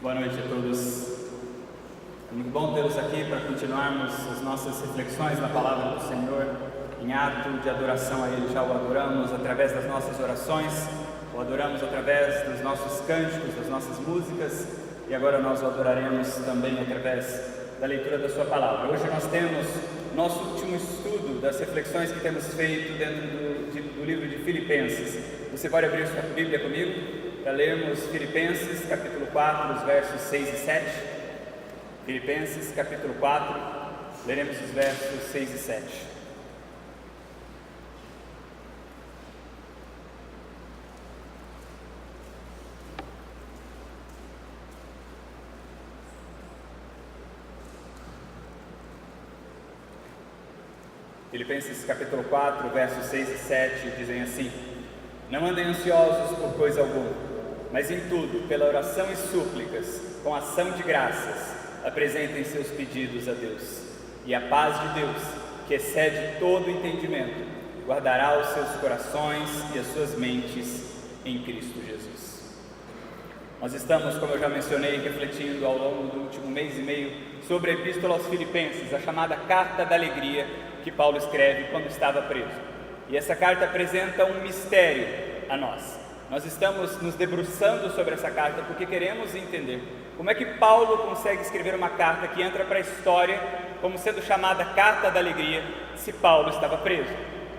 Boa noite a todos. É muito bom tê-los aqui para continuarmos as nossas reflexões na Palavra do Senhor. Em ato de adoração a Ele, já o adoramos através das nossas orações, o adoramos através dos nossos cânticos, das nossas músicas, e agora nós o adoraremos também através da leitura da Sua Palavra. Hoje nós temos nosso último estudo das reflexões que temos feito dentro do livro de Filipenses. Você pode abrir sua Bíblia comigo para lermos Filipenses capítulo 4, os versos 6 e 7. Filipenses capítulo 4, leremos os versos 6 e 7. Filipenses capítulo 4, versos 6 e 7 dizem assim: Não andem ansiosos por coisa alguma, mas em tudo, pela oração e súplicas, com ação de graças, apresentem seus pedidos a Deus. E a paz de Deus, que excede todo entendimento, guardará os seus corações e as suas mentes em Cristo Jesus. Nós estamos, como eu já mencionei, refletindo ao longo do último mês e meio sobre a Epístola aos Filipenses, a chamada Carta da Alegria, que Paulo escreve quando estava preso. E essa carta apresenta um mistério a nós. Nós estamos nos debruçando sobre essa carta porque queremos entender como é que Paulo consegue escrever uma carta que entra para a história como sendo chamada Carta da Alegria, se Paulo estava preso.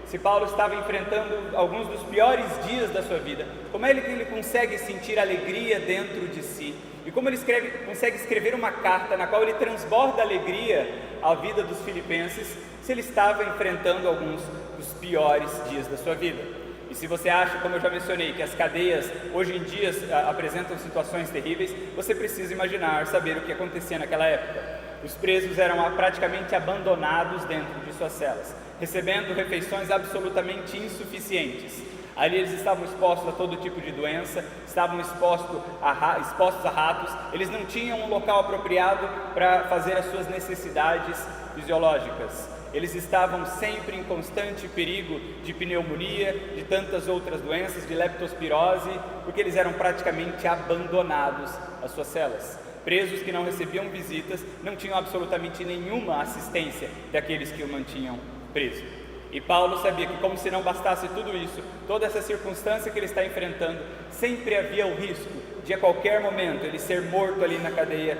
Se Paulo estava enfrentando alguns dos piores dias da sua vida, como é que ele consegue sentir alegria dentro de si? E como ele consegue escrever uma carta na qual ele transborda alegria à vida dos filipenses, se ele estava enfrentando alguns dos piores dias da sua vida? E se você acha, como eu já mencionei, que as cadeias hoje em dia apresentam situações terríveis, você precisa imaginar, saber o que acontecia naquela época. Os presos eram praticamente abandonados dentro de suas celas, recebendo refeições absolutamente insuficientes. Ali eles estavam expostos a todo tipo de doença, estavam expostos a ratos, eles não tinham um local apropriado para fazer as suas necessidades fisiológicas. Eles estavam sempre em constante perigo de pneumonia, de tantas outras doenças, de leptospirose, porque eles eram praticamente abandonados às suas celas. Presos que não recebiam visitas, não tinham absolutamente nenhuma assistência daqueles que o mantinham preso. E Paulo sabia que, como se não bastasse tudo isso, toda essa circunstância que ele está enfrentando, sempre havia o risco de a qualquer momento ele ser morto ali na cadeia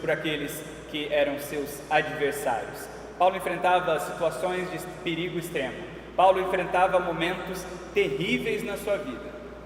por aqueles que eram seus adversários. Paulo enfrentava situações de perigo extremo. Paulo enfrentava momentos terríveis na sua vida.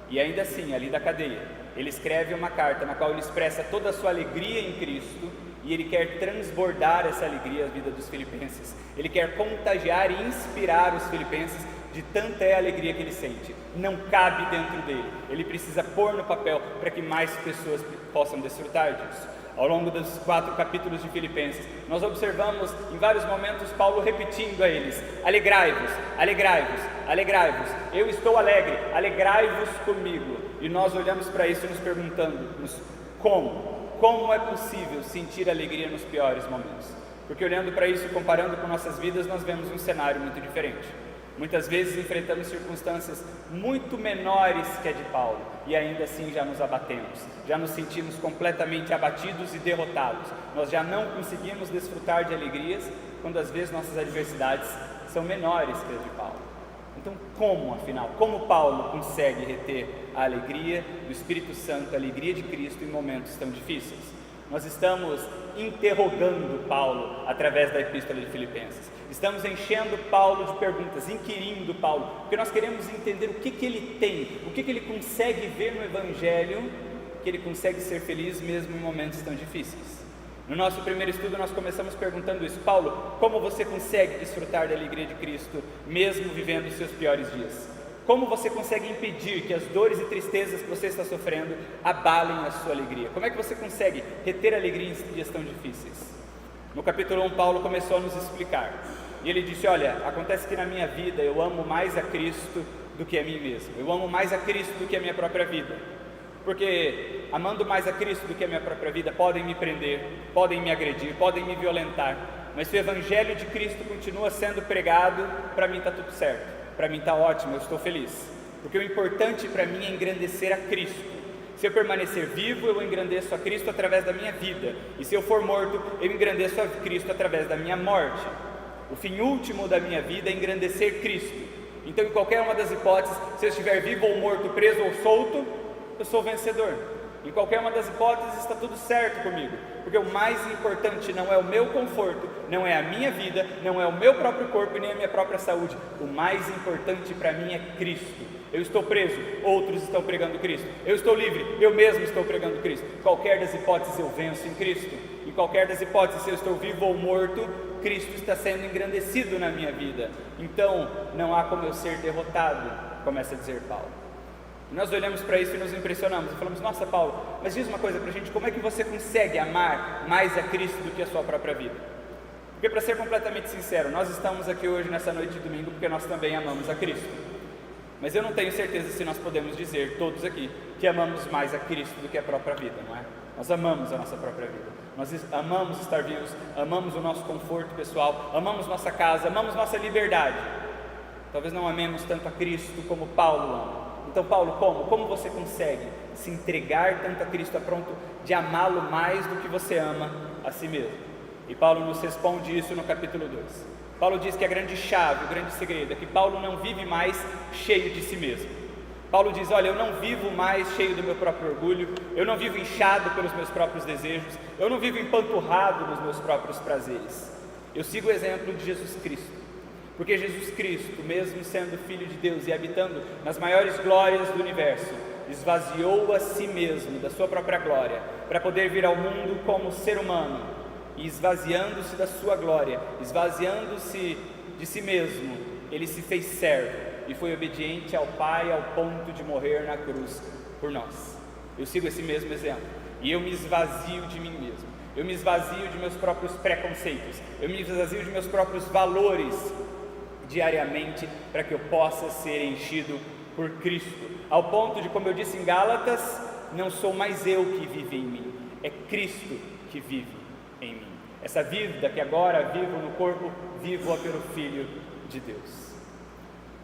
E ainda assim, ali da cadeia, ele escreve uma carta na qual ele expressa toda a sua alegria em Cristo, e ele quer transbordar essa alegria à vida dos filipenses. Ele quer contagiar e inspirar os filipenses de tanta é a alegria que ele sente. Não cabe dentro dele. Ele precisa pôr no papel para que mais pessoas possam desfrutar disso. Ao longo dos 4 capítulos de Filipenses, nós observamos em vários momentos Paulo repetindo a eles: alegrai-vos, alegrai-vos, alegrai-vos, eu estou alegre, alegrai-vos comigo. E nós olhamos para isso e nos perguntamos: como é possível sentir alegria nos piores momentos? Porque olhando para isso, comparando com nossas vidas, nós vemos um cenário muito diferente. Muitas vezes enfrentamos circunstâncias muito menores que a de Paulo, e ainda assim já nos abatemos, já nos sentimos completamente abatidos e derrotados. Nós já não conseguimos desfrutar de alegrias, quando às vezes nossas adversidades são menores que as de Paulo. Então, como Paulo consegue reter a alegria do Espírito Santo, a alegria de Cristo em momentos tão difíceis? Nós estamos interrogando Paulo através da Epístola de Filipenses. Estamos enchendo Paulo de perguntas, inquirindo Paulo, porque nós queremos entender o que ele tem, o que ele consegue ver no Evangelho, que ele consegue ser feliz mesmo em momentos tão difíceis. No nosso primeiro estudo nós começamos perguntando isso: Paulo, como você consegue desfrutar da alegria de Cristo mesmo vivendo os seus piores dias? Como você consegue impedir que as dores e tristezas que você está sofrendo abalem a sua alegria? Como é que você consegue reter alegria em dias tão difíceis? No capítulo 1, Paulo começou a nos explicar. E ele disse: olha, acontece que na minha vida eu amo mais a Cristo do que a mim mesmo. Eu amo mais a Cristo do que a minha própria vida. Porque amando mais a Cristo do que a minha própria vida, podem me prender, podem me agredir, podem me violentar. Mas se o Evangelho de Cristo continua sendo pregado, para mim está tudo certo. Para mim está ótimo, eu estou feliz. Porque o importante para mim é engrandecer a Cristo. Se eu permanecer vivo, eu engrandeço a Cristo através da minha vida. E se eu for morto, eu engrandeço a Cristo através da minha morte. O fim último da minha vida é engrandecer Cristo. Então, em qualquer uma das hipóteses, se eu estiver vivo ou morto, preso ou solto, eu sou vencedor. Em qualquer uma das hipóteses está tudo certo comigo, porque o mais importante não é o meu conforto, não é a minha vida, não é o meu próprio corpo e nem a minha própria saúde. O mais importante para mim é Cristo. Eu estou preso, outros estão pregando Cristo. Eu estou livre, eu mesmo estou pregando Cristo. Qualquer das hipóteses eu venço em Cristo. Em qualquer das hipóteses, se eu estou vivo ou morto, Cristo está sendo engrandecido na minha vida. Então, não há como eu ser derrotado, começa a dizer Paulo. E nós olhamos para isso e nos impressionamos e falamos: nossa, Paulo, mas diz uma coisa para a gente, como é que você consegue amar mais a Cristo do que a sua própria vida? Porque, para ser completamente sincero, nós estamos aqui hoje nessa noite de domingo porque nós também amamos a Cristo. Mas eu não tenho certeza se nós podemos dizer, todos aqui, que amamos mais a Cristo do que a própria vida, não é? Nós amamos a nossa própria vida, nós amamos estar vivos, amamos o nosso conforto pessoal, amamos nossa casa, amamos nossa liberdade. Talvez não amemos tanto a Cristo como Paulo ama. Então, Paulo, como você consegue se entregar tanto a Cristo a ponto de amá-lo mais do que você ama a si mesmo? E Paulo nos responde isso no capítulo 2. Paulo diz que a grande chave, o grande segredo é que Paulo não vive mais cheio de si mesmo. Paulo diz: olha, eu não vivo mais cheio do meu próprio orgulho, eu não vivo inchado pelos meus próprios desejos, eu não vivo empanturrado nos meus próprios prazeres. Eu sigo o exemplo de Jesus Cristo. Porque Jesus Cristo, mesmo sendo Filho de Deus e habitando nas maiores glórias do universo, esvaziou a si mesmo da sua própria glória, para poder vir ao mundo como ser humano, e esvaziando-se da sua glória, esvaziando-se de si mesmo, ele se fez servo, e foi obediente ao Pai ao ponto de morrer na cruz por nós. Eu sigo esse mesmo exemplo, e eu me esvazio de mim mesmo, eu me esvazio de meus próprios preconceitos, eu me esvazio de meus próprios valores, diariamente, para que eu possa ser enchido por Cristo, ao ponto de, como eu disse em Gálatas, não sou mais eu que vive em mim, é Cristo que vive em mim. Essa vida que agora vivo no corpo, vivo-a pelo Filho de Deus.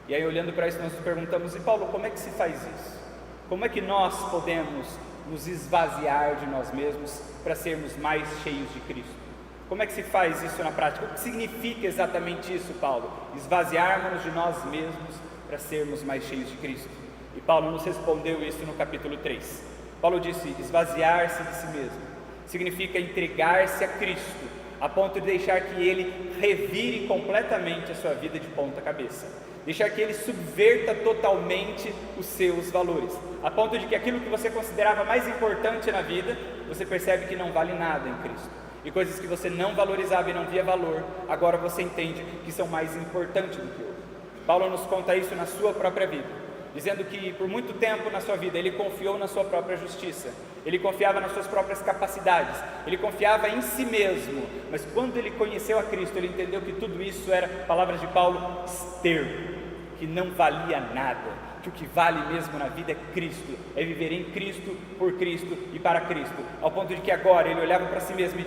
E aí, olhando para isso, nós nos perguntamos: e Paulo, como é que se faz isso? Como é que nós podemos nos esvaziar de nós mesmos para sermos mais cheios de Cristo? Como é que se faz isso na prática? O que significa exatamente isso, Paulo? Esvaziarmos de nós mesmos para sermos mais cheios de Cristo. E Paulo nos respondeu isso no capítulo 3. Paulo disse: esvaziar-se de si mesmo significa entregar-se a Cristo, a ponto de deixar que Ele revire completamente a sua vida de ponta cabeça, deixar que Ele subverta totalmente os seus valores, a ponto de que aquilo que você considerava mais importante na vida, você percebe que não vale nada em Cristo. E coisas que você não valorizava e não via valor, agora você entende que são mais importantes do que outras. Paulo nos conta isso na sua própria vida, dizendo que por muito tempo na sua vida ele confiou na sua própria justiça, ele confiava nas suas próprias capacidades, ele confiava em si mesmo, mas quando ele conheceu a Cristo, ele entendeu que tudo isso era, palavras de Paulo, esterco, que não valia nada, que o que vale mesmo na vida é Cristo, é viver em Cristo, por Cristo e para Cristo, ao ponto de que agora ele olhava para si mesmo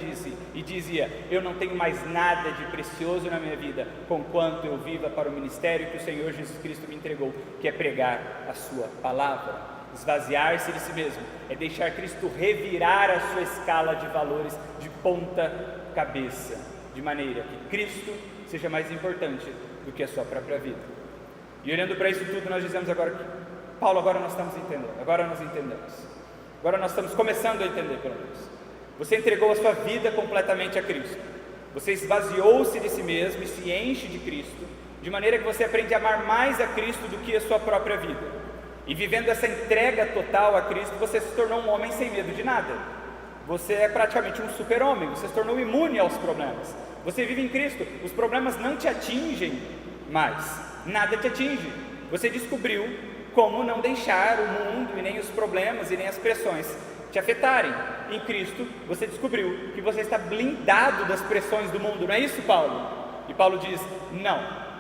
e dizia: eu não tenho mais nada de precioso na minha vida, conquanto eu viva para o ministério que o Senhor Jesus Cristo me entregou, que é pregar a sua palavra. Esvaziar-se de si mesmo é deixar Cristo revirar a sua escala de valores de ponta cabeça, de maneira que Cristo seja mais importante do que a sua própria vida. E olhando para isso tudo, nós dizemos agora que, Paulo, agora nós estamos entendendo, agora nós entendemos, agora nós estamos começando a entender pelo menos. Você entregou a sua vida completamente a Cristo, você esvaziou-se de si mesmo e se enche de Cristo, de maneira que você aprende a amar mais a Cristo do que a sua própria vida. E vivendo essa entrega total a Cristo, você se tornou um homem sem medo de nada. Você é praticamente um super-homem, você se tornou imune aos problemas. Você vive em Cristo, os problemas não te atingem mais. Nada te atinge. Você descobriu como não deixar o mundo e nem os problemas e nem as pressões te afetarem. Em Cristo, você descobriu que você está blindado das pressões do mundo. Não é isso, Paulo? E Paulo diz: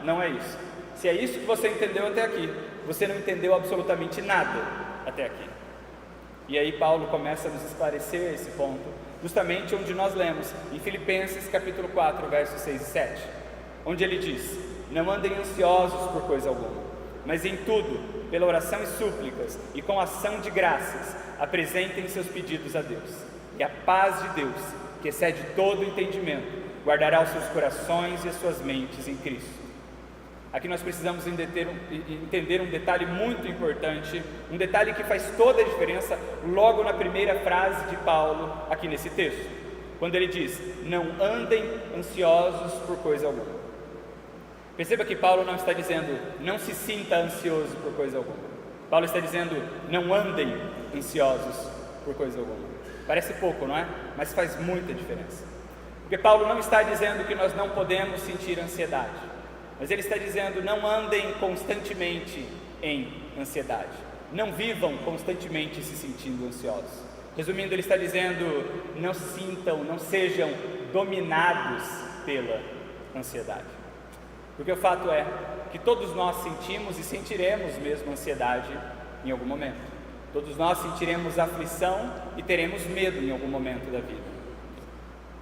não é isso. Se é isso que você entendeu até aqui, você não entendeu absolutamente nada até aqui. E aí Paulo começa a nos esclarecer esse ponto, justamente onde nós lemos em Filipenses capítulo 4, versos 6 e 7, onde ele diz: não andem ansiosos por coisa alguma, mas em tudo, pela oração e súplicas, e com ação de graças, apresentem seus pedidos a Deus. E a paz de Deus, que excede todo entendimento, guardará os seus corações e as suas mentes em Cristo. Aqui nós precisamos entender um detalhe muito importante, um detalhe que faz toda a diferença logo na primeira frase de Paulo aqui nesse texto, quando ele diz: não andem ansiosos por coisa alguma. Perceba que Paulo não está dizendo não se sinta ansioso por coisa alguma. Paulo está dizendo não andem ansiosos por coisa alguma. Parece pouco, não é? Mas faz muita diferença. Porque Paulo não está dizendo que nós não podemos sentir ansiedade, mas ele está dizendo não andem constantemente em ansiedade. Não vivam constantemente se sentindo ansiosos. Resumindo, ele está dizendo não sintam, não sejam dominados pela ansiedade. Porque o fato é que todos nós sentimos e sentiremos mesmo ansiedade em algum momento. Todos nós sentiremos aflição e teremos medo em algum momento da vida.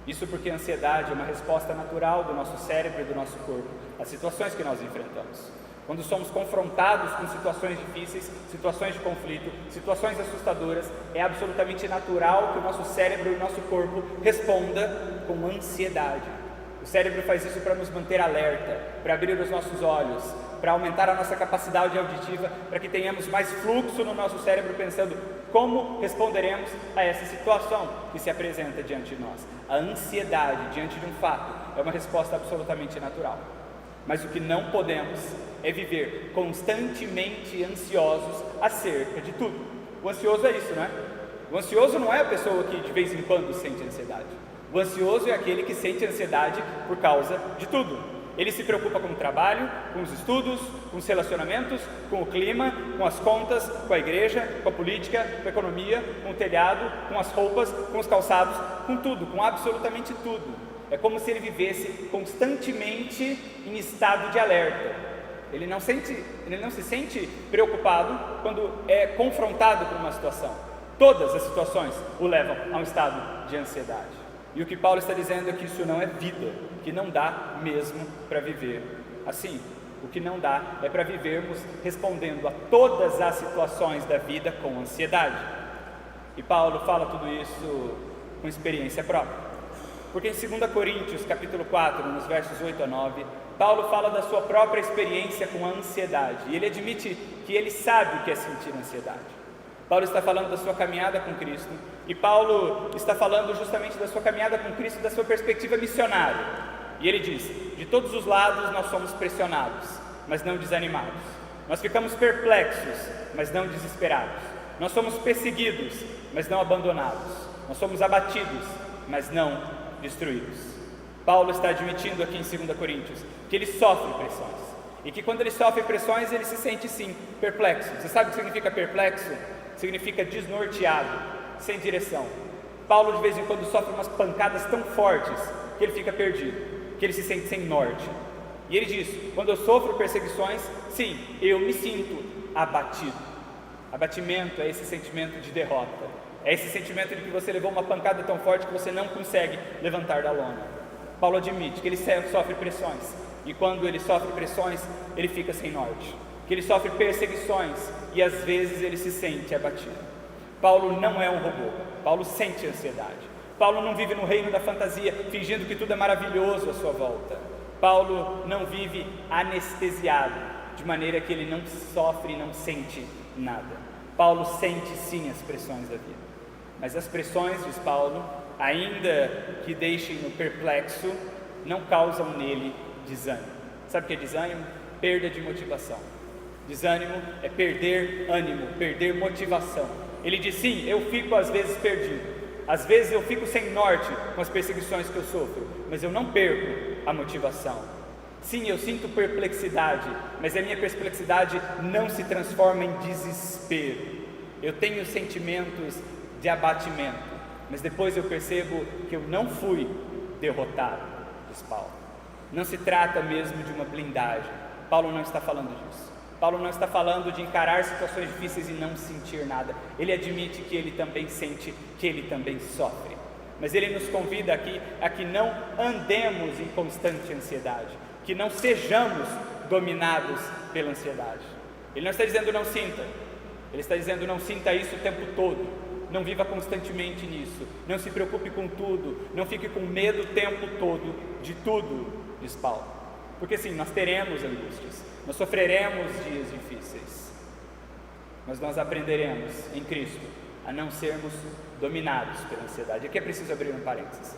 Isso porque a ansiedade é uma resposta natural do nosso cérebro e do nosso corpo às situações que nós enfrentamos. Quando somos confrontados com situações difíceis, situações de conflito, situações assustadoras, é absolutamente natural que o nosso cérebro e o nosso corpo responda com ansiedade. O cérebro faz isso para nos manter alerta, para abrir os nossos olhos, para aumentar a nossa capacidade auditiva, para que tenhamos mais fluxo no nosso cérebro pensando como responderemos a essa situação que se apresenta diante de nós. A ansiedade diante de um fato é uma resposta absolutamente natural. Mas o que não podemos é viver constantemente ansiosos acerca de tudo. O ansioso é isso, não é? O ansioso não é a pessoa que de vez em quando sente ansiedade. O ansioso é aquele que sente ansiedade por causa de tudo. Ele se preocupa com o trabalho, com os estudos, com os relacionamentos, com o clima, com as contas, com a igreja, com a política, com a economia, com o telhado, com as roupas, com os calçados, com tudo, com absolutamente tudo. É como se ele vivesse constantemente em estado de alerta. Ele não se sente preocupado quando é confrontado com uma situação. Todas as situações o levam a um estado de ansiedade. E o que Paulo está dizendo é que isso não é vida, que não dá mesmo para viver assim. O que não dá é para vivermos respondendo a todas as situações da vida com ansiedade. E Paulo fala tudo isso com experiência própria. Porque em 2 Coríntios, capítulo 4, nos versos 8 a 9, Paulo fala da sua própria experiência com a ansiedade. E ele admite que ele sabe o que é sentir ansiedade. Paulo está falando da sua caminhada com Cristo, e Paulo está falando justamente da sua caminhada com Cristo, da sua perspectiva missionária. E ele diz: de todos os lados nós somos pressionados, mas não desanimados. Nós ficamos perplexos, mas não desesperados. Nós somos perseguidos, mas não abandonados. Nós somos abatidos, mas não destruídos. Paulo está admitindo aqui em 2 Coríntios que ele sofre pressões, e que quando ele sofre pressões ele se sente sim perplexo. Você sabe o que significa perplexo? Significa desnorteado, sem direção. Paulo de vez em quando sofre umas pancadas tão fortes que ele fica perdido, que ele se sente sem norte. E ele diz: quando eu sofro perseguições, sim, eu me sinto abatido. Abatimento é esse sentimento de derrota, é esse sentimento de que você levou uma pancada tão forte que você não consegue levantar da lona. Paulo admite que ele sofre pressões, e quando ele sofre pressões, ele fica sem norte, que ele sofre perseguições e às vezes ele se sente abatido. Paulo não é um robô, Paulo sente ansiedade. Paulo não vive no reino da fantasia, fingindo que tudo é maravilhoso à sua volta. Paulo não vive anestesiado, de maneira que ele não sofre e não sente nada. Paulo sente sim as pressões da vida, mas as pressões, diz Paulo, ainda que deixem-no perplexo, não causam nele desânimo. Sabe o que é desânimo? Perda de motivação. Desânimo é perder ânimo, perder motivação. Ele diz: sim, eu fico às vezes perdido, às vezes eu fico sem norte com as perseguições que eu sofro, mas eu não perco a motivação. Sim, eu sinto perplexidade, mas a minha perplexidade não se transforma em desespero. Eu tenho sentimentos de abatimento, mas depois eu percebo que eu não fui derrotado, diz Paulo. Não se trata mesmo de uma blindagem. Paulo não está falando disso. Paulo não está falando de encarar situações difíceis e não sentir nada. Ele admite que ele também sente, que ele também sofre. Mas ele nos convida aqui a que não andemos em constante ansiedade, que não sejamos dominados pela ansiedade. Ele não está dizendo não sinta, ele está dizendo não sinta isso o tempo todo, não viva constantemente nisso, não se preocupe com tudo, não fique com medo o tempo todo de tudo, diz Paulo. Porque sim, nós teremos angústias, nós sofreremos dias difíceis, mas nós aprenderemos em Cristo a não sermos dominados pela ansiedade. Aqui é preciso abrir um parênteses,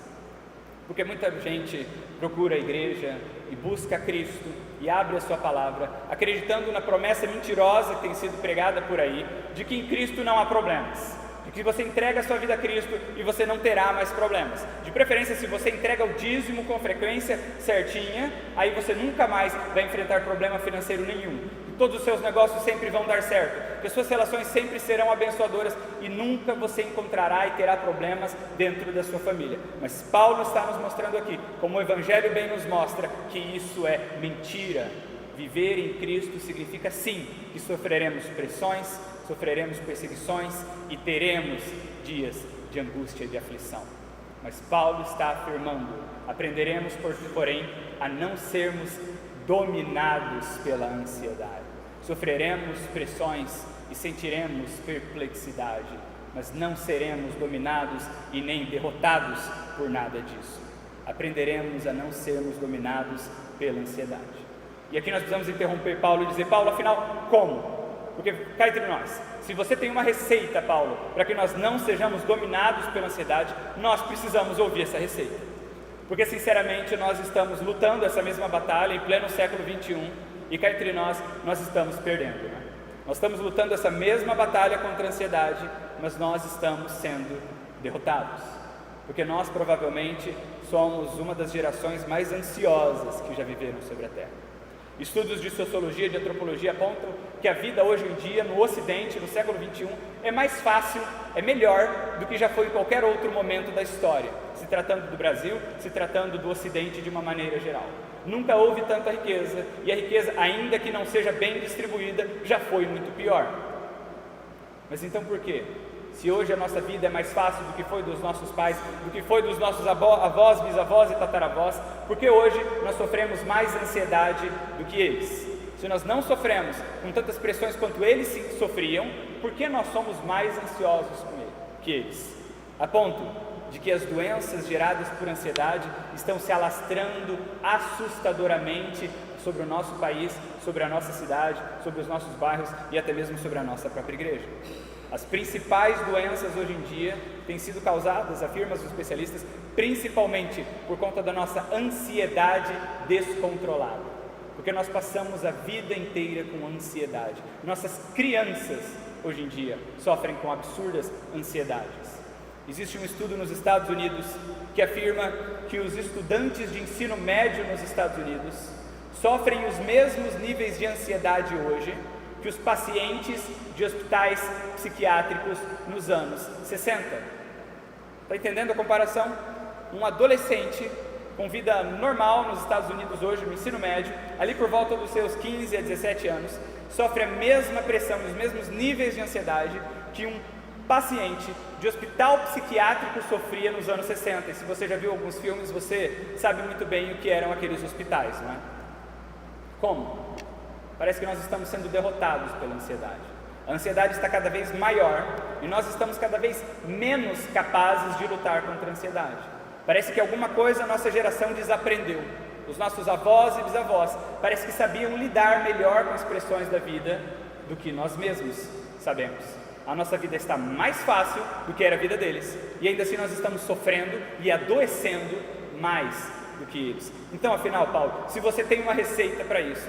porque muita gente procura a igreja e busca Cristo e abre a sua palavra, acreditando na promessa mentirosa que tem sido pregada por aí, de que em Cristo não há problemas, de que você entrega a sua vida a Cristo e você não terá mais problemas. De preferência, se você entrega o dízimo com frequência certinha, aí você nunca mais vai enfrentar problema financeiro nenhum, e todos os seus negócios sempre vão dar certo, que as suas relações sempre serão abençoadoras e nunca você encontrará e terá problemas dentro da sua família. Mas Paulo está nos mostrando aqui, como o Evangelho bem nos mostra, que isso é mentira. Viver em Cristo significa sim que sofreremos pressões, sofreremos perseguições e teremos dias de angústia e de aflição. Mas Paulo está afirmando, aprenderemos porém a não sermos dominados pela ansiedade. Sofreremos pressões e sentiremos perplexidade, mas não seremos dominados e nem derrotados por nada disso. Aprenderemos a não sermos dominados pela ansiedade. E aqui nós precisamos interromper Paulo e dizer: Paulo, afinal, como? Porque cá entre nós, se você tem uma receita, Paulo, para que nós não sejamos dominados pela ansiedade, nós precisamos ouvir essa receita. Porque sinceramente nós estamos lutando essa mesma batalha em pleno século 21 e cá entre nós estamos perdendo, né? Nós estamos lutando essa mesma batalha contra a ansiedade, mas nós estamos sendo derrotados, porque nós provavelmente somos uma das gerações mais ansiosas que já viveram sobre a Terra. Estudos de sociologia e de antropologia apontam que a vida hoje em dia, no Ocidente, no século 21, é mais fácil, é melhor do que já foi em qualquer outro momento da história, se tratando do Brasil, se tratando do Ocidente de uma maneira geral. Nunca houve tanta riqueza, e a riqueza, ainda que não seja bem distribuída, já foi muito pior. Mas então por quê? Se hoje a nossa vida é mais fácil do que foi dos nossos pais, do que foi dos nossos avós, bisavós e tataravós, porque hoje nós sofremos mais ansiedade do que eles? Se nós não sofremos com tantas pressões quanto eles sofriam, por que nós somos mais ansiosos que eles? A ponto de que as doenças geradas por ansiedade estão se alastrando assustadoramente sobre o nosso país, sobre a nossa cidade, sobre os nossos bairros e até mesmo sobre a nossa própria igreja. As principais doenças hoje em dia têm sido causadas, afirmam os especialistas, principalmente por conta da nossa ansiedade descontrolada, porque nós passamos a vida inteira com ansiedade. Nossas crianças hoje em dia sofrem com absurdas ansiedades. Existe um estudo nos Estados Unidos que afirma que os estudantes de ensino médio nos Estados Unidos sofrem os mesmos níveis de ansiedade hoje que os pacientes de hospitais psiquiátricos nos anos 60. Está entendendo a comparação? Um adolescente com vida normal nos Estados Unidos hoje, no ensino médio, ali por volta dos seus 15 a 17 anos, sofre a mesma pressão, os mesmos níveis de ansiedade que um paciente de hospital psiquiátrico sofria nos anos 60. E se você já viu alguns filmes, você sabe muito bem o que eram aqueles hospitais, não é? Como? Parece que nós estamos sendo derrotados pela ansiedade. A ansiedade está cada vez maior e nós estamos cada vez menos capazes de lutar contra a ansiedade. Parece que alguma coisa a nossa geração desaprendeu. Os nossos avós e bisavós parece que sabiam lidar melhor com as pressões da vida do que nós mesmos sabemos. A nossa vida está mais fácil do que era a vida deles e ainda assim nós estamos sofrendo e adoecendo mais do que eles. Então, afinal, Paulo, se você tem uma receita para isso,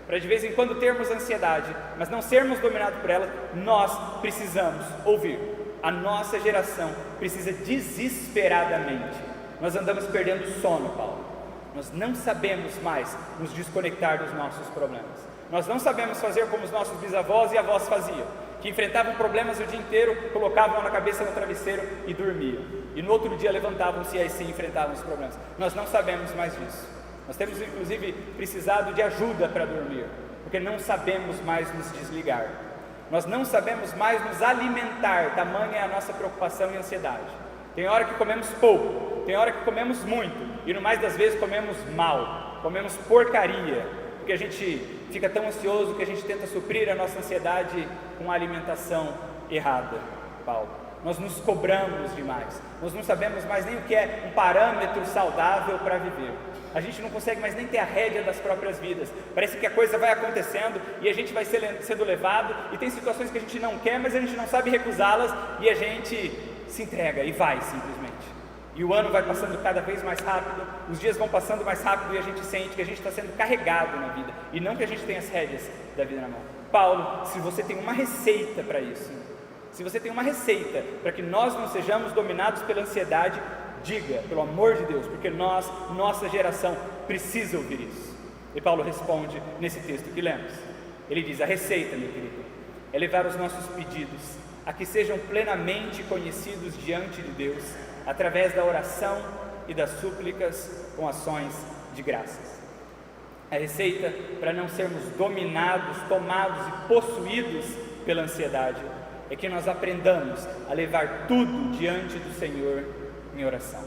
para de vez em quando termos ansiedade, mas não sermos dominados por ela, nós precisamos ouvir. A nossa geração precisa desesperadamente. Nós andamos perdendo sono, Paulo. Nós não sabemos mais nos desconectar dos nossos problemas. Nós não sabemos fazer como os nossos bisavós e avós faziam, que enfrentavam problemas o dia inteiro, colocavam na cabeça no travesseiro e dormiam. E no outro dia levantavam-se e aí sim enfrentavam os problemas. Nós não sabemos mais disso. Nós temos inclusive precisado de ajuda para dormir, porque não sabemos mais nos desligar. Nós não sabemos mais nos alimentar, tamanha é a nossa preocupação e ansiedade. Tem hora que comemos pouco, tem hora que comemos muito, e no mais das vezes comemos mal, comemos porcaria, porque a gente fica tão ansioso que a gente tenta suprir a nossa ansiedade com a alimentação errada, Paulo. Nós nos cobramos demais, nós não sabemos mais nem o que é um parâmetro saudável para viver. A gente não consegue mais nem ter a rédea das próprias vidas. Parece que a coisa vai acontecendo e a gente vai sendo levado, e tem situações que a gente não quer, mas a gente não sabe recusá-las, e a gente se entrega e vai simplesmente. E o ano vai passando cada vez mais rápido, os dias vão passando mais rápido, e a gente sente que a gente está sendo carregado na vida, e não que a gente tenha as rédeas da vida na mão. Paulo, se você tem uma receita para isso, se você tem uma receita para que nós não sejamos dominados pela ansiedade, diga, pelo amor de Deus, porque nossa geração precisa ouvir isso. E Paulo responde nesse texto que lemos. Ele diz: a receita, meu querido, é levar os nossos pedidos a que sejam plenamente conhecidos diante de Deus, através da oração e das súplicas com ações de graças. A receita para não sermos dominados, tomados e possuídos pela ansiedade é que nós aprendamos a levar tudo diante do Senhor em oração.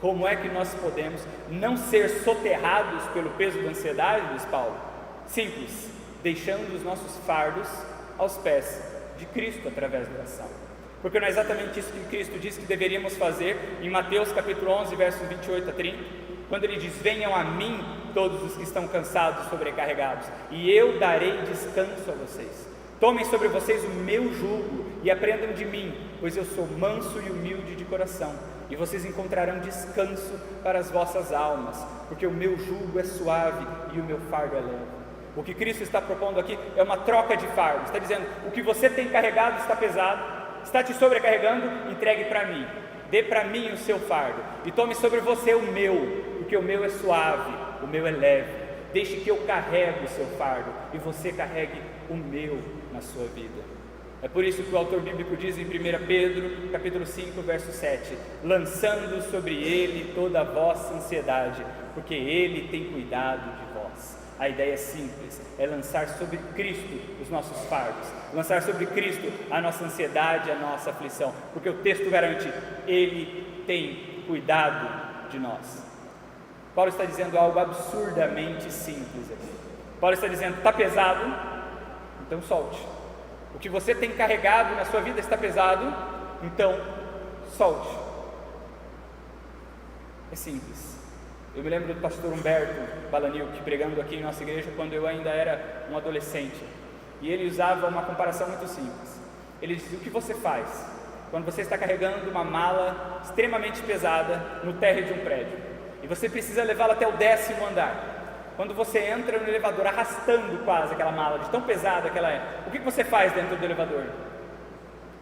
Como é que nós podemos não ser soterrados pelo peso da ansiedade, diz Paulo? Simples, deixando os nossos fardos aos pés de Cristo através da oração. Porque não é exatamente isso que Cristo disse que deveríamos fazer em Mateus capítulo 11, versos 28 a 30, quando Ele diz: venham a mim todos os que estão cansados e sobrecarregados, e eu darei descanso a vocês. Tomem sobre vocês o meu jugo e aprendam de mim, pois eu sou manso e humilde de coração, e vocês encontrarão descanso para as vossas almas, porque o meu jugo é suave e o meu fardo é leve. O que Cristo está propondo aqui é uma troca de fardo. Está dizendo: o que você tem carregado está pesado, está te sobrecarregando, entregue para mim, dê para mim o seu fardo, e tome sobre você o meu, porque o meu é suave, o meu é leve. Deixe que eu carregue o seu fardo, e você carregue o meu na sua vida. É por isso que o autor bíblico diz em 1 Pedro, capítulo 5, verso 7, lançando sobre ele toda a vossa ansiedade, porque ele tem cuidado de vós. A ideia é simples, é lançar sobre Cristo os nossos fardos, lançar sobre Cristo a nossa ansiedade, a nossa aflição, porque o texto garante: Ele tem cuidado de nós. Paulo está dizendo algo absurdamente simples aqui. Paulo está dizendo: está pesado? Então solte. O que você tem carregado na sua vida está pesado? Então solte. É simples. Eu me lembro do pastor Humberto Balanilk pregando aqui em nossa igreja quando eu ainda era um adolescente, e ele usava uma comparação muito simples. Ele dizia: o que você faz quando você está carregando uma mala extremamente pesada no térreo de um prédio, e você precisa levá-la até o 10º andar? Quando você entra no elevador arrastando quase aquela mala, de tão pesada que ela é, o que você faz dentro do elevador?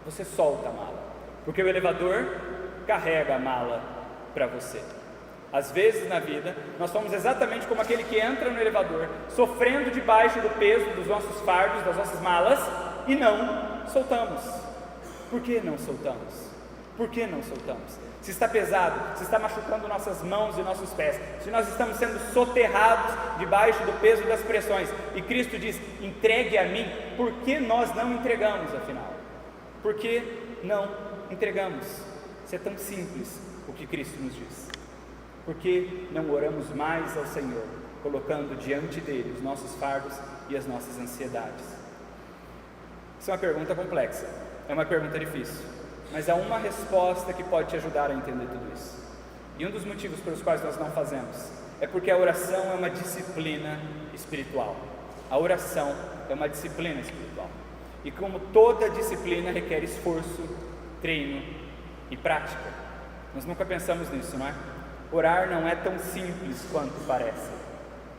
Você solta a mala, porque o elevador carrega a mala para você. Às vezes na vida, nós somos exatamente como aquele que entra no elevador, sofrendo debaixo do peso dos nossos fardos, das nossas malas, e não soltamos. Por que não soltamos? Por que não soltamos? Se está pesado, se está machucando nossas mãos e nossos pés, se nós estamos sendo soterrados debaixo do peso das pressões, e Cristo diz: entregue a mim, por que nós não entregamos afinal? Por que não entregamos? Isso é tão simples o que Cristo nos diz. Por que não oramos mais ao Senhor, colocando diante dele os nossos fardos e as nossas ansiedades? Isso é uma pergunta complexa, é uma pergunta difícil, mas há uma resposta que pode te ajudar a entender tudo isso. E um dos motivos pelos quais nós não fazemos é porque a oração é uma disciplina espiritual. A oração é uma disciplina espiritual, e como toda disciplina requer esforço, treino e prática. Nós nunca pensamos nisso, não é? Orar não é tão simples quanto parece.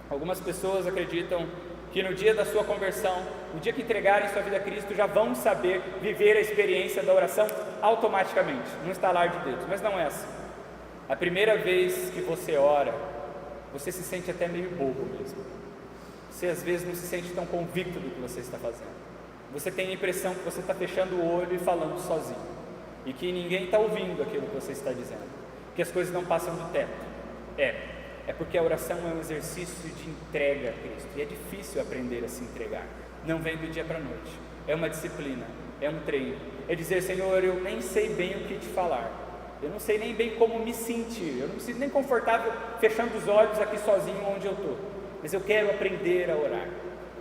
Algumas pessoas acreditam que no dia da sua conversão, no dia que entregarem sua vida a Cristo, já vão saber viver a experiência da oração automaticamente, num estalar de dedos, mas não é assim. A primeira vez que você ora, você se sente até meio bobo mesmo. Você às vezes não se sente tão convicto do que você está fazendo. Você tem a impressão que você está fechando o olho e falando sozinho, e que ninguém está ouvindo aquilo que você está dizendo, que as coisas não passam do teto. É porque a oração é um exercício de entrega a Cristo, e é difícil aprender a se entregar, não vem do dia para a noite, é uma disciplina, é um treino, é dizer: Senhor, eu nem sei bem o que te falar, eu não sei nem bem como me sentir, eu não me sinto nem confortável fechando os olhos aqui sozinho onde eu estou, mas eu quero aprender a orar.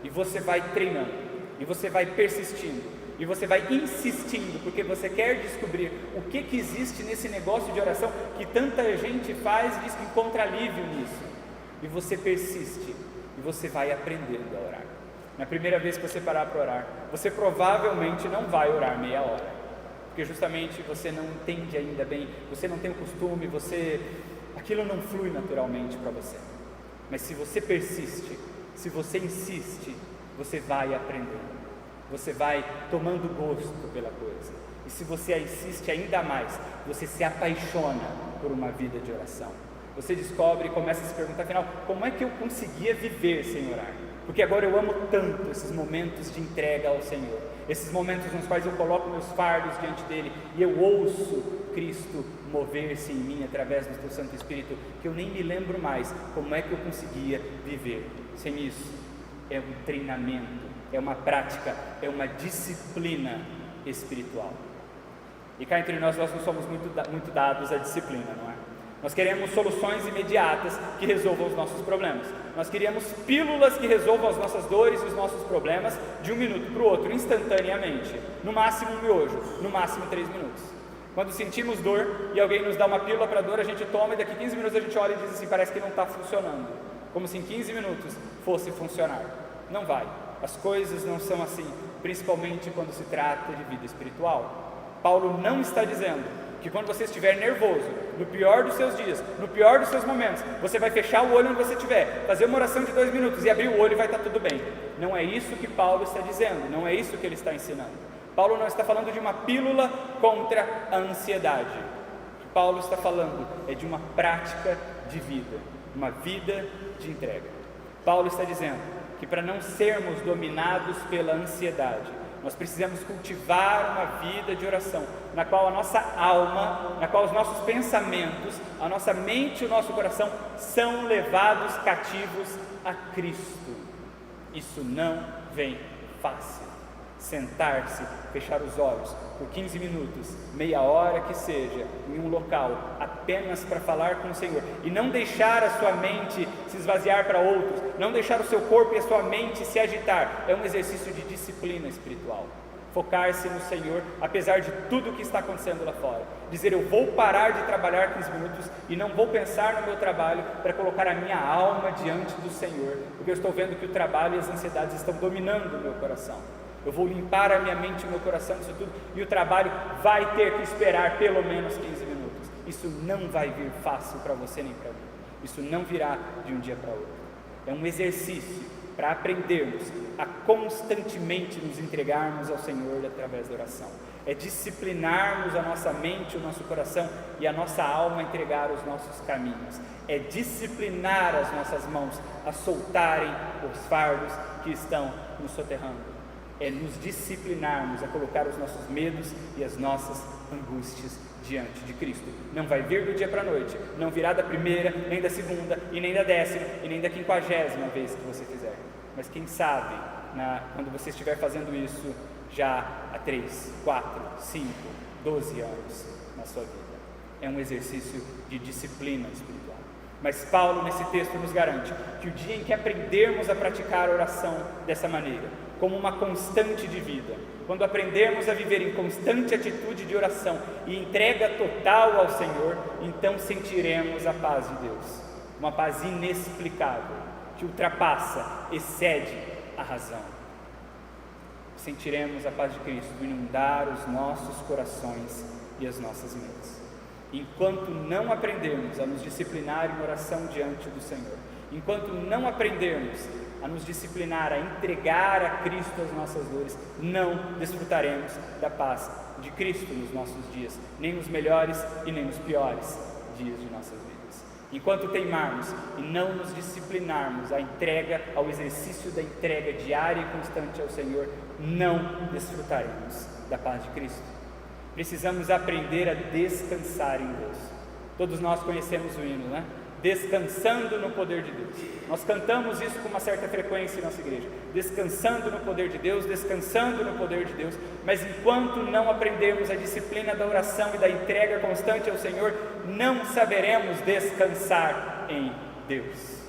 E você vai treinando, e você vai persistindo, e você vai insistindo, porque você quer descobrir o que existe nesse negócio de oração que tanta gente faz e diz que encontra alívio nisso. E você persiste, e você vai aprendendo a orar. Na primeira vez que você parar para orar, você provavelmente não vai orar meia hora, porque justamente você não entende ainda bem, você não tem o costume, aquilo não flui naturalmente para você. Mas se você persiste, se você insiste, você vai aprendendo, você vai tomando gosto pela coisa. E se você insiste ainda mais, você se apaixona por uma vida de oração. Você descobre e começa a se perguntar, afinal, como é que eu conseguia viver sem orar? Porque agora eu amo tanto esses momentos de entrega ao Senhor, esses momentos nos quais eu coloco meus fardos diante dele e eu ouço Cristo mover-se em mim através do teu Santo Espírito, que eu nem me lembro mais como é que eu conseguia viver sem isso. É um treinamento, é uma prática, é uma disciplina espiritual. E cá entre nós não somos muito dados à disciplina, não é? Nós queremos soluções imediatas que resolvam os nossos problemas. Nós queríamos pílulas que resolvam as nossas dores e os nossos problemas de um minuto para o outro, instantaneamente. No máximo um miojo, no máximo 3 minutos. Quando sentimos dor e alguém nos dá uma pílula para dor, a gente toma e daqui 15 minutos a gente olha e diz assim, parece que não está funcionando. Como se em 15 minutos fosse funcionar. Não vai. As coisas não são assim, principalmente quando se trata de vida espiritual. Paulo não está dizendo que quando você estiver nervoso, no pior dos seus dias, no pior dos seus momentos, você vai fechar o olho onde você estiver, fazer uma oração de 2 minutos e abrir o olho e vai estar tudo bem. Não é isso que Paulo está dizendo, não é isso que ele está ensinando. Paulo não está falando de uma pílula contra a ansiedade. O que Paulo está falando é de uma prática de vida, uma vida de entrega. Paulo está dizendo que para não sermos dominados pela ansiedade, nós precisamos cultivar uma vida de oração, na qual a nossa alma, na qual os nossos pensamentos, a nossa mente e o nosso coração são levados cativos a Cristo. Isso não vem fácil. Sentar-se, fechar os olhos por 15 minutos, meia hora que seja, em um local, apenas para falar com o Senhor, e não deixar a sua mente se esvaziar para outros, não deixar o seu corpo e a sua mente se agitar, é um exercício de disciplina espiritual. Focar-se no Senhor, apesar de tudo o que está acontecendo lá fora. Dizer, eu vou parar de trabalhar 15 minutos e não vou pensar no meu trabalho para colocar a minha alma diante do Senhor, porque eu estou vendo que o trabalho e as ansiedades estão dominando o meu coração. Eu vou limpar a minha mente e o meu coração disso tudo, e o trabalho vai ter que esperar pelo menos 15 minutos. Isso não vai vir fácil para você nem para mim. Isso não virá de um dia para outro. É um exercício para aprendermos a constantemente nos entregarmos ao Senhor através da oração. É disciplinarmos a nossa mente, o nosso coração e a nossa alma a entregar os nossos caminhos. É disciplinar as nossas mãos a soltarem os fardos que estão nos soterrando. É nos disciplinarmos a colocar os nossos medos e as nossas angústias diante de Cristo. Não vai vir do dia para a noite, não virá da primeira, nem da segunda, e nem da 10ª, e nem da 50ª vez que você fizer. Mas quem sabe, quando você estiver fazendo isso já há 3, 4, 5, 12 anos na sua vida. É um exercício de disciplina espiritual. Mas Paulo nesse texto nos garante que o dia em que aprendermos a praticar a oração dessa maneira, como uma constante de vida, quando aprendermos a viver em constante atitude de oração e entrega total ao Senhor, então sentiremos a paz de Deus, uma paz inexplicável, que ultrapassa, excede a razão. Sentiremos a paz de Cristo inundar os nossos corações e as nossas mentes. Enquanto não aprendermos a nos disciplinar em oração diante do Senhor, enquanto não aprendermos a nos disciplinar, a entregar a Cristo as nossas dores, não desfrutaremos da paz de Cristo nos nossos dias, nem nos melhores e nem nos piores dias de nossas vidas. Enquanto teimarmos e não nos disciplinarmos ao exercício da entrega diária e constante ao Senhor, não desfrutaremos da paz de Cristo. Precisamos aprender a descansar em Deus. Todos nós conhecemos o hino, né? Descansando no poder de Deus. Nós cantamos isso com uma certa frequência em nossa igreja. Descansando no poder de Deus, descansando no poder de Deus. Mas enquanto não aprendermos a disciplina da oração e da entrega constante ao Senhor, não saberemos descansar em Deus.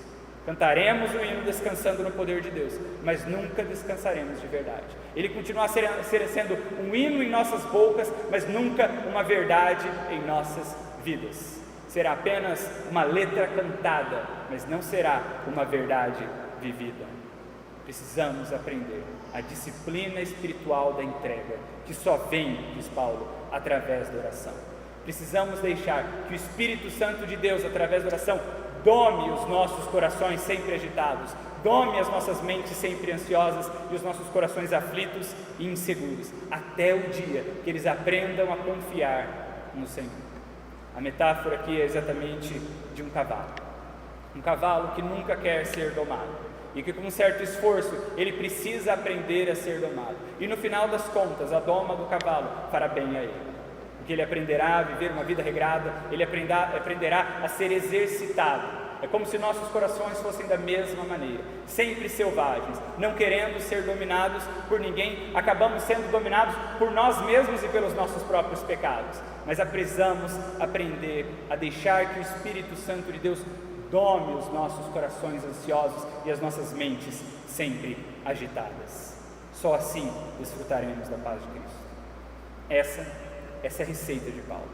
Cantaremos o hino descansando no poder de Deus, mas nunca descansaremos de verdade. Ele continua sendo um hino em nossas bocas, mas nunca uma verdade em nossas vidas. Será apenas uma letra cantada, mas não será uma verdade vivida. Precisamos aprender a disciplina espiritual da entrega, que só vem, diz Paulo, através da oração. Precisamos deixar que o Espírito Santo de Deus, através da oração, dome os nossos corações sempre agitados, dome as nossas mentes sempre ansiosas e os nossos corações aflitos e inseguros, até o dia que eles aprendam a confiar no Senhor. A metáfora aqui é exatamente de um cavalo que nunca quer ser domado, e que com um certo esforço ele precisa aprender a ser domado, e no final das contas a doma do cavalo fará bem a ele, porque ele aprenderá a viver uma vida regrada, ele aprenderá a ser exercitado. É como se nossos corações fossem da mesma maneira, sempre selvagens, não querendo ser dominados por ninguém, acabamos sendo dominados por nós mesmos e pelos nossos próprios pecados, mas precisamos aprender a deixar que o Espírito Santo de Deus dome os nossos corações ansiosos e as nossas mentes sempre agitadas. Só assim desfrutaremos da paz de Cristo. Essa é a receita de Paulo.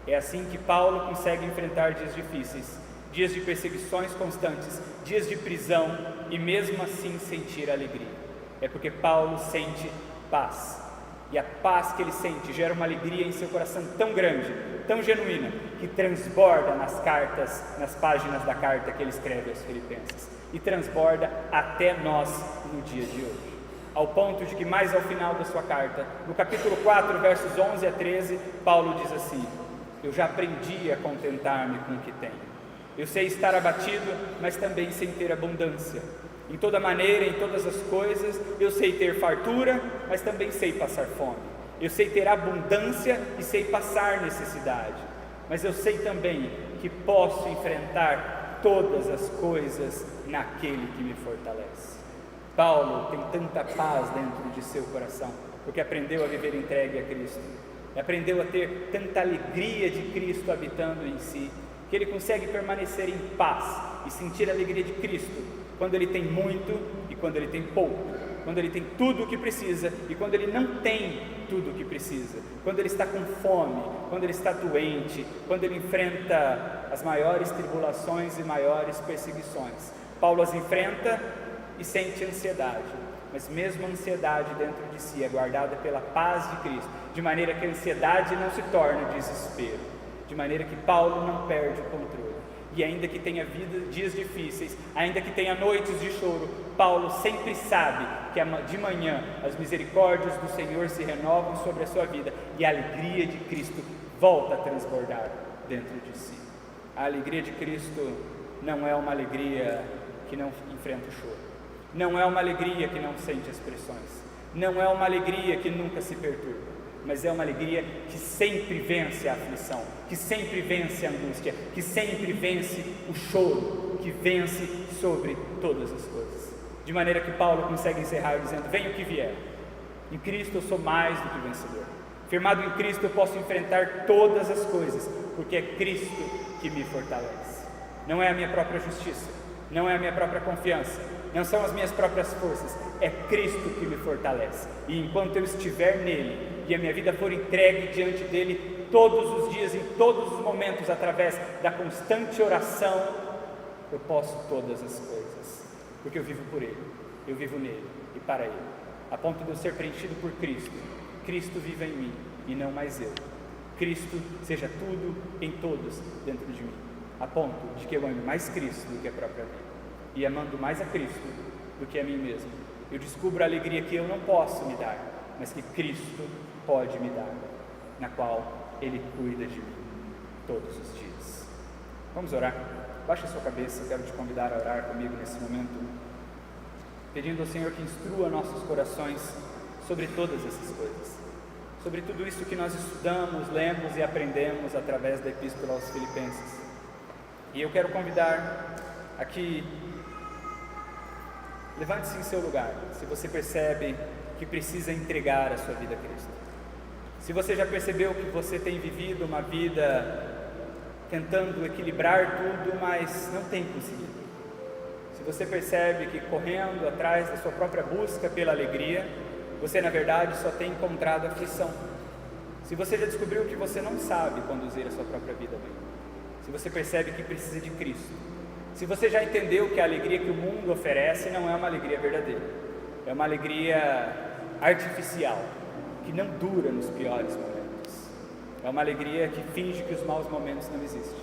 É assim que Paulo consegue enfrentar dias difíceis, dias de perseguições constantes, dias de prisão e mesmo assim sentir alegria. É porque Paulo sente paz. E a paz que ele sente gera uma alegria em seu coração tão grande, tão genuína, que transborda nas páginas da carta que ele escreve aos Filipenses, e transborda até nós no dia de hoje, ao ponto de que mais ao final da sua carta, no capítulo 4, versos 11 a 13, Paulo diz assim: eu já aprendi a contentar-me com o que tenho, eu sei estar abatido, mas também sei ter abundância. Em toda maneira, em todas as coisas, eu sei ter fartura, mas também sei passar fome. Eu sei ter abundância e sei passar necessidade. Mas eu sei também que posso enfrentar todas as coisas naquele que me fortalece. Paulo tem tanta paz dentro de seu coração, porque aprendeu a viver entregue a Cristo. Aprendeu a ter tanta alegria de Cristo habitando em si, que ele consegue permanecer em paz e sentir a alegria de Cristo quando ele tem muito e quando ele tem pouco, quando ele tem tudo o que precisa e quando ele não tem tudo o que precisa, quando ele está com fome, quando ele está doente, quando ele enfrenta as maiores tribulações e maiores perseguições. Paulo as enfrenta e sente ansiedade, mas mesmo a ansiedade dentro de si é guardada pela paz de Cristo, de maneira que a ansiedade não se torna desespero, de maneira que Paulo não perde o controle. E ainda que tenha dias difíceis, ainda que tenha noites de choro, Paulo sempre sabe que de manhã as misericórdias do Senhor se renovam sobre a sua vida e a alegria de Cristo volta a transbordar dentro de si. A alegria de Cristo não é uma alegria que não enfrenta o choro, não é uma alegria que não sente as pressões, não é uma alegria que nunca se perturba, mas é uma alegria que sempre vence a aflição, que sempre vence a angústia, que sempre vence o choro, que vence sobre todas as coisas. De maneira que Paulo consegue encerrar dizendo: venha o que vier, em Cristo eu sou mais do que vencedor. Firmado em Cristo eu posso enfrentar todas as coisas, porque é Cristo que me fortalece. Não é a minha própria justiça, não é a minha própria confiança, não são as minhas próprias forças, é Cristo que me fortalece. E enquanto eu estiver nele e a minha vida for entregue diante dele todos os dias, em todos os momentos, através da constante oração, eu posso todas as coisas, porque eu vivo por ele, eu vivo nele e para ele, a ponto de eu ser preenchido por Cristo. Cristo vive em mim e não mais eu. Cristo seja tudo em todos dentro de mim, a ponto de que eu ame mais Cristo do que a própria vida. E amando mais a Cristo do que a mim mesmo, eu descubro a alegria que eu não posso me dar, mas que Cristo pode me dar, na qual Ele cuida de mim todos os dias. Vamos orar? Baixe a sua cabeça, eu quero te convidar a orar comigo nesse momento, pedindo ao Senhor que instrua nossos corações sobre todas essas coisas, sobre tudo isso que nós estudamos, lemos e aprendemos através da Epístola aos Filipenses. E eu quero convidar a que levante-se em seu lugar, se você percebe que precisa entregar a sua vida a Cristo. Se você já percebeu que você tem vivido uma vida tentando equilibrar tudo, mas não tem conseguido. Se você percebe que correndo atrás da sua própria busca pela alegria, você na verdade só tem encontrado aflição. Se você já descobriu que você não sabe conduzir a sua própria vida bem, se você percebe que precisa de Cristo, se você já entendeu que a alegria que o mundo oferece não é uma alegria verdadeira, é uma alegria artificial, que não dura nos piores momentos, é uma alegria que finge que os maus momentos não existem.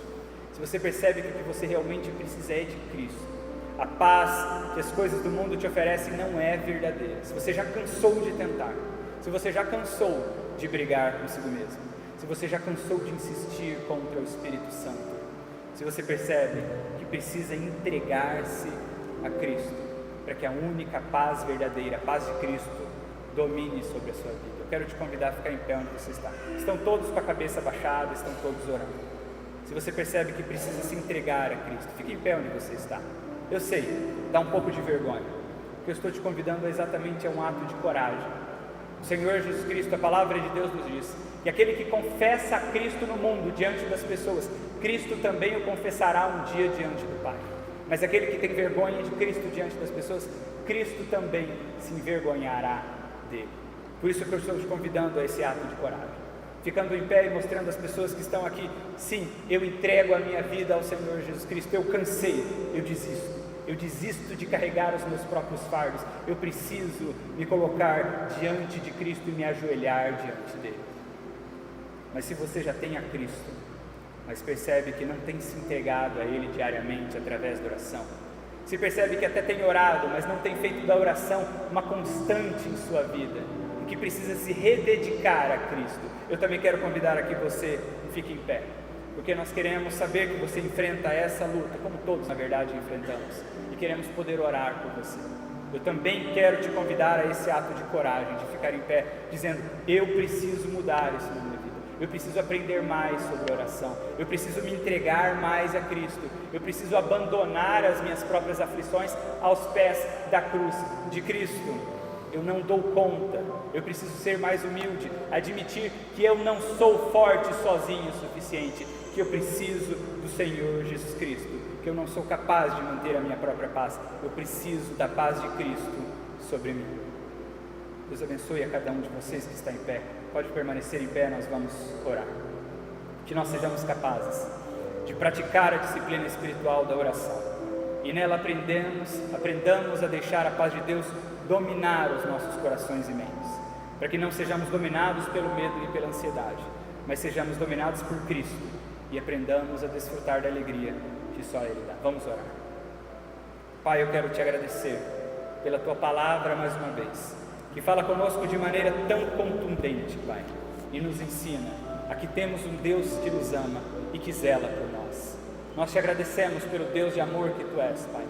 Se você percebe que o que você realmente precisa é de Cristo, a paz que as coisas do mundo te oferecem não é verdadeira, se você já cansou de tentar, se você já cansou de brigar consigo mesmo, se você já cansou de insistir contra o Espírito Santo, se você percebe que precisa entregar-se a Cristo, para que a única paz verdadeira, a paz de Cristo, domine sobre a sua vida, eu quero te convidar a ficar em pé onde você está. Estão todos com a cabeça baixada, estão todos orando. Se você percebe que precisa se entregar a Cristo, fique em pé onde você está. Eu sei, dá um pouco de vergonha. O que eu estou te convidando exatamente é um ato de coragem. O Senhor Jesus Cristo, a palavra de Deus nos diz que aquele que confessa a Cristo no mundo, diante das pessoas, Cristo também o confessará um dia diante do Pai. Mas aquele que tem vergonha de Cristo diante das pessoas, Cristo também se envergonhará dele. Por isso que eu estou te convidando a esse ato de coragem. Ficando em pé e mostrando às pessoas que estão aqui, sim, eu entrego a minha vida ao Senhor Jesus Cristo, eu cansei, eu desisto de carregar os meus próprios fardos, eu preciso me colocar diante de Cristo e me ajoelhar diante dele. Mas se você já tem a Cristo, mas percebe que não tem se entregado a Ele diariamente através da oração, se percebe que até tem orado, mas não tem feito da oração uma constante em sua vida, que precisa se rededicar a Cristo, eu também quero convidar aqui você, fique em pé, porque nós queremos saber que você enfrenta essa luta, como todos na verdade enfrentamos, e queremos poder orar por você. Eu também quero te convidar a esse ato de coragem, de ficar em pé, dizendo, eu preciso mudar isso na minha vida, eu preciso aprender mais sobre oração, eu preciso me entregar mais a Cristo, eu preciso abandonar as minhas próprias aflições aos pés da cruz de Cristo. Eu não dou conta, eu preciso ser mais humilde, admitir que eu não sou forte sozinho o suficiente, que eu preciso do Senhor Jesus Cristo, que eu não sou capaz de manter a minha própria paz, eu preciso da paz de Cristo sobre mim. Deus abençoe a cada um de vocês que está em pé, pode permanecer em pé, nós vamos orar. Que nós sejamos capazes de praticar a disciplina espiritual da oração, e nela aprendamos a deixar a paz de Deus dominar os nossos corações e mentes, para que não sejamos dominados pelo medo e pela ansiedade, mas sejamos dominados por Cristo e aprendamos a desfrutar da alegria que só Ele dá. Vamos orar. Pai, eu quero te agradecer pela Tua palavra mais uma vez, que fala conosco de maneira tão contundente, Pai, e nos ensina a que temos um Deus que nos ama e que zela por nós. Nós te agradecemos pelo Deus de amor que Tu és, Pai.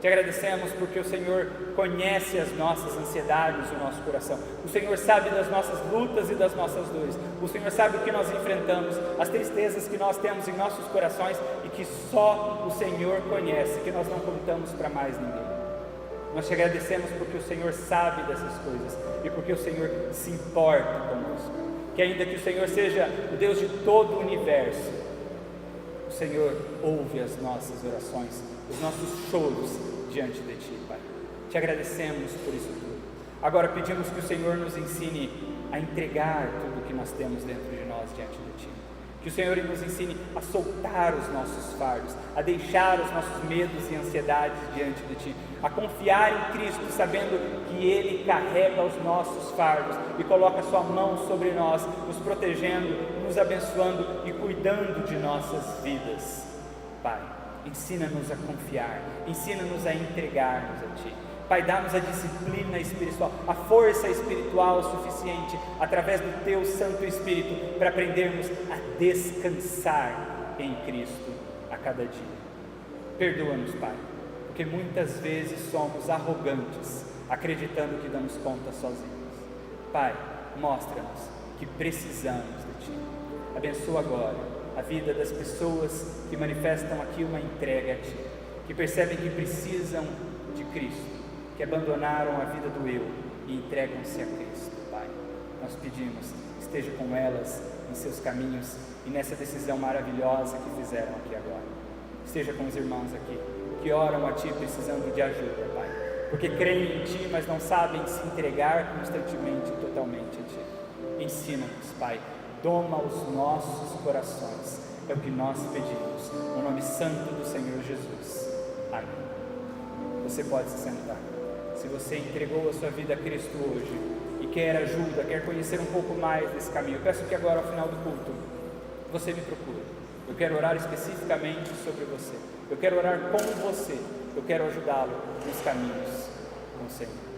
Te agradecemos porque o Senhor conhece as nossas ansiedades do nosso coração. O Senhor sabe das nossas lutas e das nossas dores. O Senhor sabe o que nós enfrentamos, as tristezas que nós temos em nossos corações e que só o Senhor conhece, que nós não contamos para mais ninguém. Nós te agradecemos porque o Senhor sabe dessas coisas e porque o Senhor se importa conosco. Que ainda que o Senhor seja o Deus de todo o universo, o Senhor ouve as nossas orações, os nossos choros diante de Ti, Pai. Te agradecemos por isso tudo. Agora pedimos que o Senhor nos ensine a entregar tudo o que nós temos dentro de nós diante de Ti. Que o Senhor nos ensine a soltar os nossos fardos, a deixar os nossos medos e ansiedades diante de Ti, a confiar em Cristo, sabendo que Ele carrega os nossos fardos e coloca Sua mão sobre nós, nos protegendo, nos abençoando e cuidando de nossas vidas. Pai, ensina-nos a confiar, ensina-nos a entregar-nos a Ti. Pai, dá-nos a disciplina espiritual, a força espiritual suficiente, através do Teu Santo Espírito, para aprendermos a descansar em Cristo a cada dia. Perdoa-nos, Pai, porque muitas vezes somos arrogantes, acreditando que damos conta sozinhos. Pai, mostra-nos que precisamos de Ti. Abençoa agora a vida das pessoas que manifestam aqui uma entrega a Ti, que percebem que precisam de Cristo, que abandonaram a vida do eu e entregam-se a Cristo. Pai, nós pedimos, esteja com elas em seus caminhos e nessa decisão maravilhosa que fizeram aqui agora. Esteja com os irmãos aqui, que oram a Ti precisando de ajuda, Pai, porque creem em Ti, mas não sabem se entregar constantemente e totalmente a Ti. Ensina-nos, Pai, doma os nossos corações, é o que nós pedimos, no nome santo do Senhor Jesus. Amém. Você pode se sentar. Se você entregou a sua vida a Cristo hoje e quer ajuda, quer conhecer um pouco mais desse caminho, eu peço que agora, ao final do culto, você me procure. Eu quero orar especificamente sobre você. Eu quero orar com você. Eu quero ajudá-lo nos caminhos com o Senhor.